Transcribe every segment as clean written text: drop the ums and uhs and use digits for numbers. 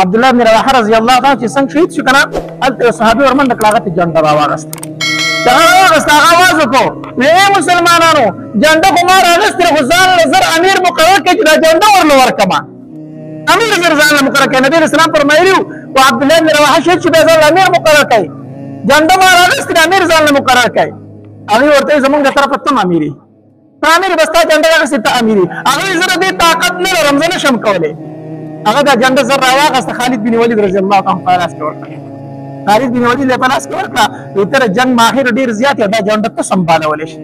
عبد الله بن رواحه رضی الله عنه چې څنګه شهید شو کنه هلته صحابي ورمنډه کړه هغه ته جنډه راواغسته هغه راواغسته هغه آواز وکړو ای مسلمانانو جنډه خو ما راغستې خو ځان له زر امیر مقرر کړي چې دا جنډه ورله ورکړمه امیر زر ځان له مقرر کړي نبي علیه السلام فرمایلي و عبد الله بن رواحه شهید شو بیا ځان له امیر مقرر کړي جنډه ما راغستې امیر ځان له مقرر کړي هغې ورته زمونږ د طرفه ته امیر ته امیر بس تا جنډه راغستې ته امیر هغې زه د دې طاقت نه لرم زه نشم کولی هغه دا جنډه زر راواغسته خالد بن ولید رضی الله عنه په لاس کې ورکړه خالد بن ولید په لاس کې ورکړه وایي ته د جنګ ماهر ډېر زیات یې دا جنډه ته سمبالولی شي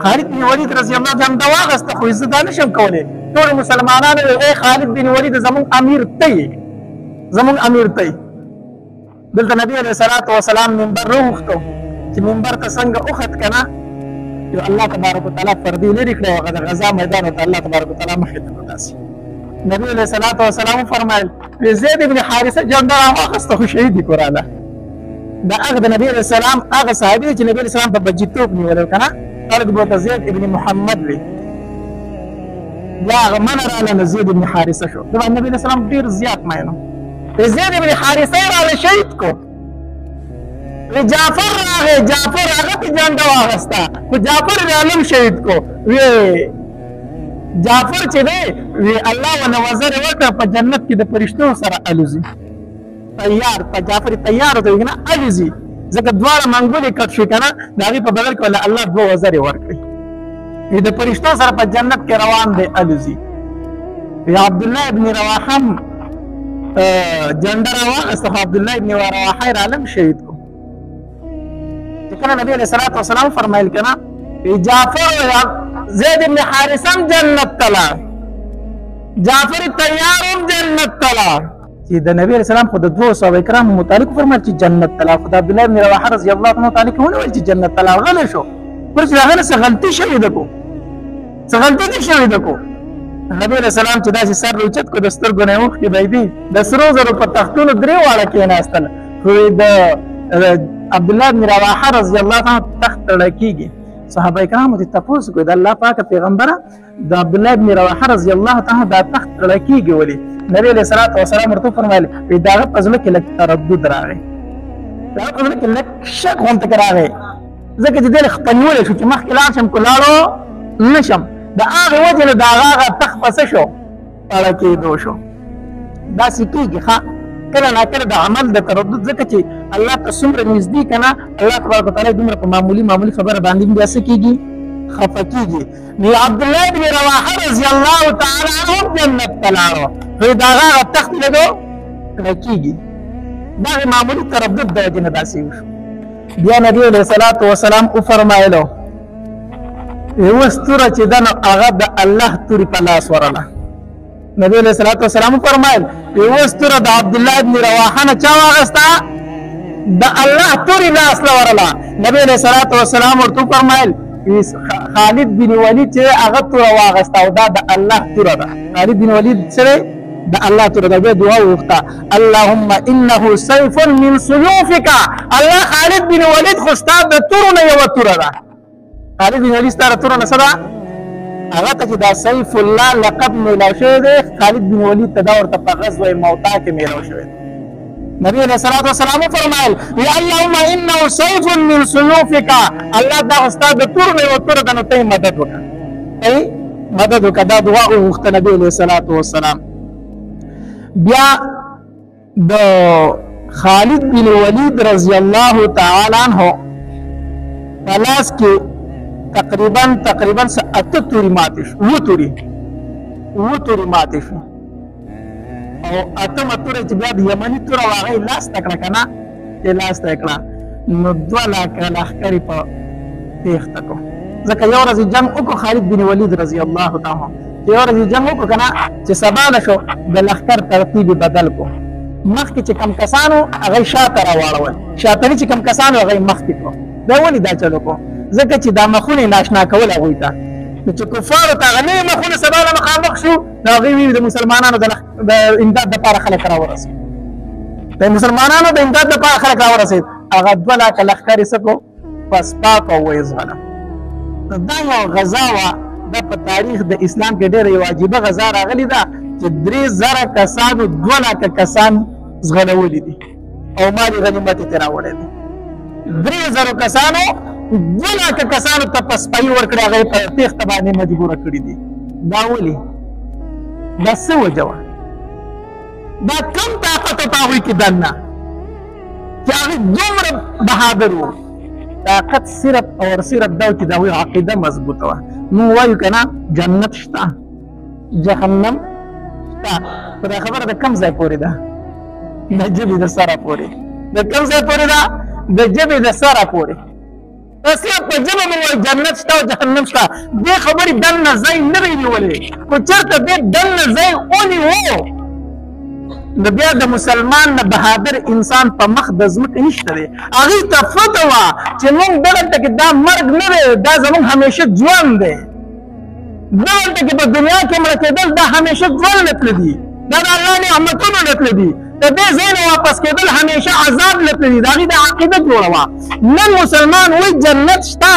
خالد بن ولید رضی الله عنه جنډه واغسته خو زه دا نشم کولی ټول مسلمانانو ای خالد بن ولید زمونږ امیر ته یې زمونږ امیر ته یې دلته نبي علیه الصلاة وسلام منبر راوغوښتو چې منبر ته څنګه وخت که نه یو الله تبارک وتعالی پردې لرې کړه هغه د غزا میدان ته الله تبارک وتعالی مخې ته وداسي نبی علیه الصلاة وسلام فرمایل زید بن حارثه جنډه راواخسته خو شهید یې کړاله دا هغه د نبی علیه السلام هغه صحابي دی چې نبی علیه السلام په بجیتوب نیولی که نه خلک به ورته زید ابن محمد وي بیا هغه منه راله نو زید ابن حارثه شو د نبی علیه السلام ډېر زیات مینو زید ابن حارثه یې راله شهید کو جعفر راغی جعفر هغه ته جنډه واغسته خو جعفر یې عالم شهید کو وی جعفر چې دی وی الله ونه وزر وکړه په جنت کې د فرشتو سره الوزي تیار په جعفر تیار ته وي که نه الوزي ځکه دواړه منګولې کټ شي که نه د هغې په بغل کې ولا الله دوه وزرې ورکړي وی د فرشتو سره په جنت کې روان دی الوزي وی عبدالله ابن رواحه هم جنډه راواغسته خو عبدالله ابن رواحه یې رالم شهید کو چې کله نبي علیه الصلاة وسلام فرمایل که نه جعفر زید ابن حارثم جنت تلا جعفر تیارم جنت تلا چې د نبی علیه السلام خو د دوه صحابه کرامو متعلق فرمایل چې جنت تلا خو د عبدالله بن رواحه رضی الله عنه متعلق ونه ویل چې جنت تلا غلی شو ورته د هغه نه څه غلطي شوې ده کو څه غلطي دې شوې ده کو نبی علیه السلام چې داسې سر راوچت کړو د سترګو نه یې اوښکې بهېدې د سرو زرو په تختونو درې واړه کېناستل خو د عبدالله بن رواحه رضی الله عنه تخت تړلی کېږي صحابه کرامو ته تپوس کوي د الله پاک پیغمبره د عبدالله بن رواحه رضی الله تعالی دا تخت تړلی کېږي ولې نبی علیه الصلاة وسلام ورته وفرمایل د هغه په زړه کې لږ تردد راغی د هغه په زړه کې لږ شک غوندې راغی ځکه چې دی خپه نیولی شو چې مخکې لاړ شم که لاړو نه شم د هغې وجې نه د هغه تخت په څه شو تړه کېدو شو داسې کېږي ښه کله ناکله د عمل د تردد ځکه چې الله ته څومره نږدې که نه الله تبارک وتعالی دومره په معمولي خبره باندې بیا څه کېږي خفه کېږي نو عبدالله بن رواحه رضی الله تعالی عنه جنت ته لاړو خو د هغه تخت لږ کړه کېږي دا معمولي تردد د وجې نه داسې وشو بیا نبي علیه الصلاة وسلام وفرمایلو یوه ستوره چې ده نو هغه د الله تورې په لاس ورله نبی علیہ الصلوۃ والسلام فرمایل یوه ستوره د عبدالله ابن رواحه نه چا واغسته د الله تورې لاس له ورله نبی علیہ الصلوۃ والسلام ورته فرمایل خالد بن ولید چې هغه توره واغسته او دا د الله توره ده خالد بن ولید سره د الله توره ده بیا دعا وغوښته اللهم انه سیف من سیوفک الله خالد بن ولید خو ستا د تورو نه یوه توره ده خالد بن ولید ستا د تورو نه څه ده هغه ته چې دا سیف الله لقب میلاو شوی دی خالد بن ولید ته دا ورته په غزوه موتا کې میلاو شوی دی نبی علیہ الصلوۃ والسلام فرمایل یا اللهم انه سیف من سیوفک الله دا استاد د تور نه و تور د نو ته مدد وکړه مدد وکړه دا دعا وغوښته نبی علیہ الصلوۃ والسلام بیا د خالد بن ولید رضی الله تعالی عنہ پلاس کې تقریبا اته توري ماتې شو اووه توري ماتې شو او اتمه توره چې بیا د یمني توره وه هغه یې لاسته کړه که نه چې لاسته یې کړه نو 2 لاکه لښکر یې په تېښته کړو ځکه یو ورځ جنګ وکړو خالد بن ولید رضی الله تعالی چې یو ورځ جنګ وکړو که نه چې سبا نه شو د لښکر ترتیب یې بدل کړو مخکې چې کم کسانو هغه یې شاته راواړول شاتني چې کم کسانو هغه یې مخکې کړو دا ولې دا چل وکړو ځکه چې دا مخونه یې ناشنا کول هغوی ته نو چې کفارو ته هغه نوي مخونه سبا له مخامخ شو نو هغوی ویل د مسلمانانو د امداد دپاره خلک راورسېد د مسلمانانو د امداد دپاره خلک راورسېد هغه 2 لاکه لښکر یې څه کړو پسپاک او ویزغله دا یو غزا وه دا په تاریخ د اسلام کې ډېره یو عجیبه غزا راغلې ده چې 3000 کسانو 2 لکه کسان زغلولي دي او مال غنیمت یې راوړی دی 3000 کسانو 2 لکه کسانو ته په سپایي ورکړي هغه په تېښته باندې مجبوره کړي دي دا ولې دا څه وجه وه دا کم طاقت او په هغوی کې دننه چې هغې دومره بهادر وو طاقت صرف او صرف دا و چې د هغوی عقیده مضبوطه وه موږ وایو که نه جنت شته جهنم شته خو دا خبره د کم ځای پورې ده د ژبې د سره پورې د کوم ځای پورې ده د ژبې د سره پورې صرف په ژبه مو وایي جنت شته او جهنم شته دې خبرې دننه ځای نه دی نیولی خو چېرته دې دننه ځای ونیو نو بیا د مسلمان نه بهادر انسان په مخ د ځمکې نشته دی هغې ته فته وه چې موږ دغلته کې دا مرګ نه دی دا زموږ همیشه ژوند دی دغلته کې په دنیا کې مړه کېدل دا همیشه ژوند نه تللی دي دا د الله نعمتونه نه تللی دي د دې ځای نه واپس کېدل همیشه عذاب نه تللی د هغې د عقیده جوړه وه نن مسلمان وایي جنت شته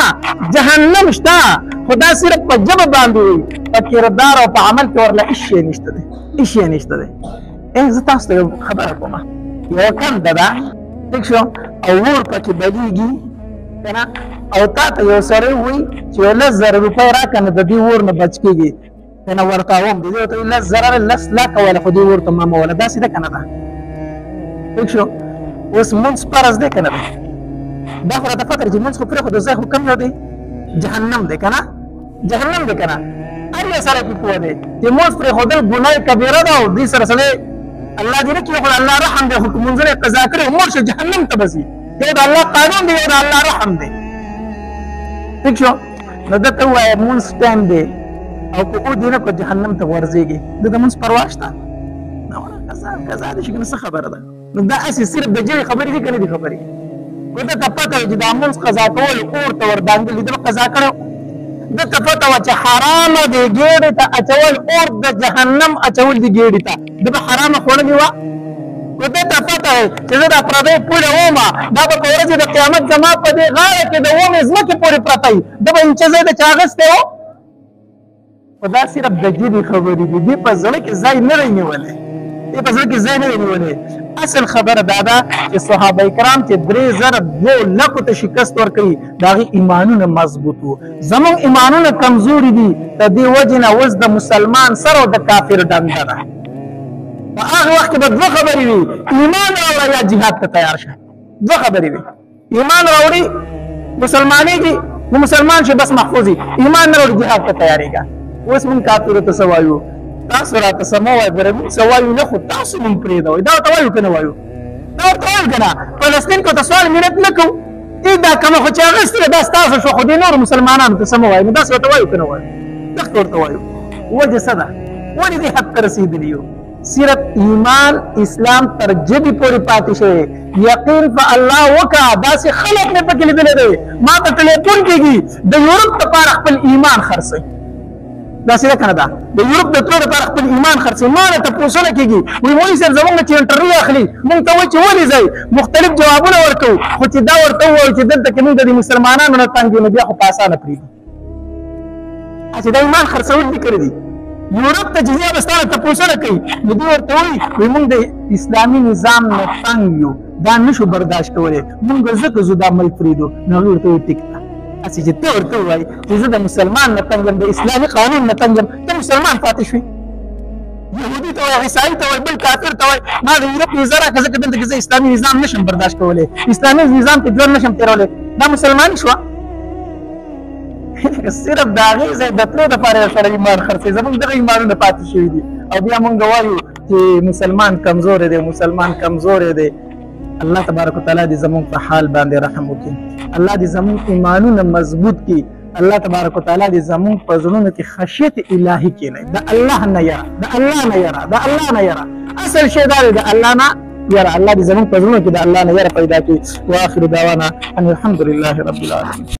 جهنم شته خو دا صرف په ژبه باندې وایي په کردار او په عمل کې ورله هېڅ شی نشته دی هېڅ شی نشته دی زه تاسو ته خبره کومه یوه کنده ده ټیک شو او اور پکې بلیږي که نه او تا ته یو سړی وایي چې 10,000 روپۍ راکړه نو د دې اور نه بچ کېږي که نه ورکوم د دې ورته وایي 10,000 10 لکه وله خو دې اور ته مه موله داسې ده که نه ده ټیک شو اوس مونځ فرض دی که نه دی دا خو راته فکر چې مونځ خو پرېښود ځای خو کوم یو دی جهنم دی که نه جهنم دی که نه هر یو سړی پرې پوه دی چې مونځ پرېښودل ګناه کبیره ده او دې سره سړی الله دې نه کړي خو الله رحم دی خو که مونځونه یې قضا کړي مړ شي جهنم ته به ځي یو د الله قانون دی یو د الله رحم دی ټیک شو نو ده ته ووایه مونځ ټایم دی او که ودې نه کړو جهنم ته ورځېږي ده د مونځ پروا شته قضا دې شي که نه څه خبره ده نو دا هسې صرف د ژبې خبرې دي که نه دي خبرې خو ده ته پته وه چې دا مونځ قضا کول اور ته وردانګلي ده به قضا کړی ده ته پته وه چې حرامه دی ګېډې ته اچول اور د جهنم اچول دي ګېډې ته ده به حرامه خوړلې وه خو ده ته پته وی چې زه دا پردۍ پوله ومه دا به په ورځې د قیامت زما په دې غاړه کې د ومې ځمکې پورې پرته وي ده به انچه ځای د چا اخیستی و خو دا صرف د ژبې خبرې دي دې په زړه کې ځای نه دی نیولی دې په زړه کې ځای نه دی نیولی اصل خبره دا ده چې صحابه کرام چې 3,200 لکو ته شکست ورکوي د هغې ایمانونه مضبوط وو زموږ ایمانونه کمزوري دي د دې وجې نه اوس د مسلمان سره او د کافر ډنډه ده په هغه وخت کې به 2 خبرې وي ایمان راوړه یا جهاد ته تیار شه 2 خبرې وي ایمان راوړي مسلمانېږي نو مسلمان شي بس محفوظ وي ایمان نه راوړي جهاد ته تیارېږه اوس موږ کافرو ته څه وایو تاسو راته څه مه وایئ ګوره موږ څه وایو نه خو تاسو موږ پرېږدوئ دا ورته وایو که نه وایو دا ورته وایو که نه فلسطین کې ورته سوال منت نه کوو دا کومه خو چې اخیستې دا ستاسو شو خو دې نورو مسلمانانو ته څه مه وایو نو داسې ورته وایو که نه وایو دغه ورته وایو وجه څه ده ولې دې حد ته رسېدلي یو صرف ایمان اسلام تر ژبې پورې پاتې شوی یقین په الله وکړه داسې خلک مې پکې لیدلی دی ما ته ټلیفون کېږي د یورپ دپاره خپل ایمان خرڅوي داسې ده که نه ده د یورپ د تلو دپاره خپل ایمان خرڅوي ما نه تپوسونه کېږي وایي مولوي صاحب زموږ نه چې انټرویو اخلي موږ ته وایي چې ولې ځئ مختلف جوابونه ورکوو خو چې دا ورته ووایو چې دلته کې موږ د دې مسلمانانو نه تنګ یو نو بیا خو په اسانه پرېږدي چې دا ایمان خرڅول دي کړي دي یورپ ته چې ځي به ستا نه تپوسونه کوي نو دوی ورته وایي موږ د اسلامي نظام نه تنګ یو دا نشو برداشت کولی موږ ځکه ځو دا ملک پرېږدو نو هغوی ورته وایي ټیک ده هسې چې ته ورته ووایي چې زه د مسلمان نه تنګ یم د اسلامي قانون نه تنګ یم ته مسلمان پاتې شوې یهودي ته وایي عیسایي ته وایي بل کافر ته وایي ما د یورپ ویزه راکړه ځکه دلته کې زه اسلامي نظام نشم برداشت کولی اسلامي نظام کې ژوند نشم تېرولی دا مسلماني شوه صرف د هغې ځای د تلو دپاره یې سره ایمان خرڅوي زموږ دغه ایمانونه پاتې شوي دي او بیا موږ وایو چې مسلمان کمزوری دی مسلمان کمزوری دی الله تبارک وتعالی دې زموږ په حال باندې رحم وکړي الله دې زموږ ایمانونه مضبوط کړي الله تبارک وتعالی دې زموږ په زړونو کې خشیت الهي کښېنوي د الله نه یره د الله نه یره د الله نه یره اصل شی دا دی د الله نه یره الله دې زموږ په زړونو کې د الله نه یره پیدا کړي واخر دعوانا ان الحمد لله رب العالمین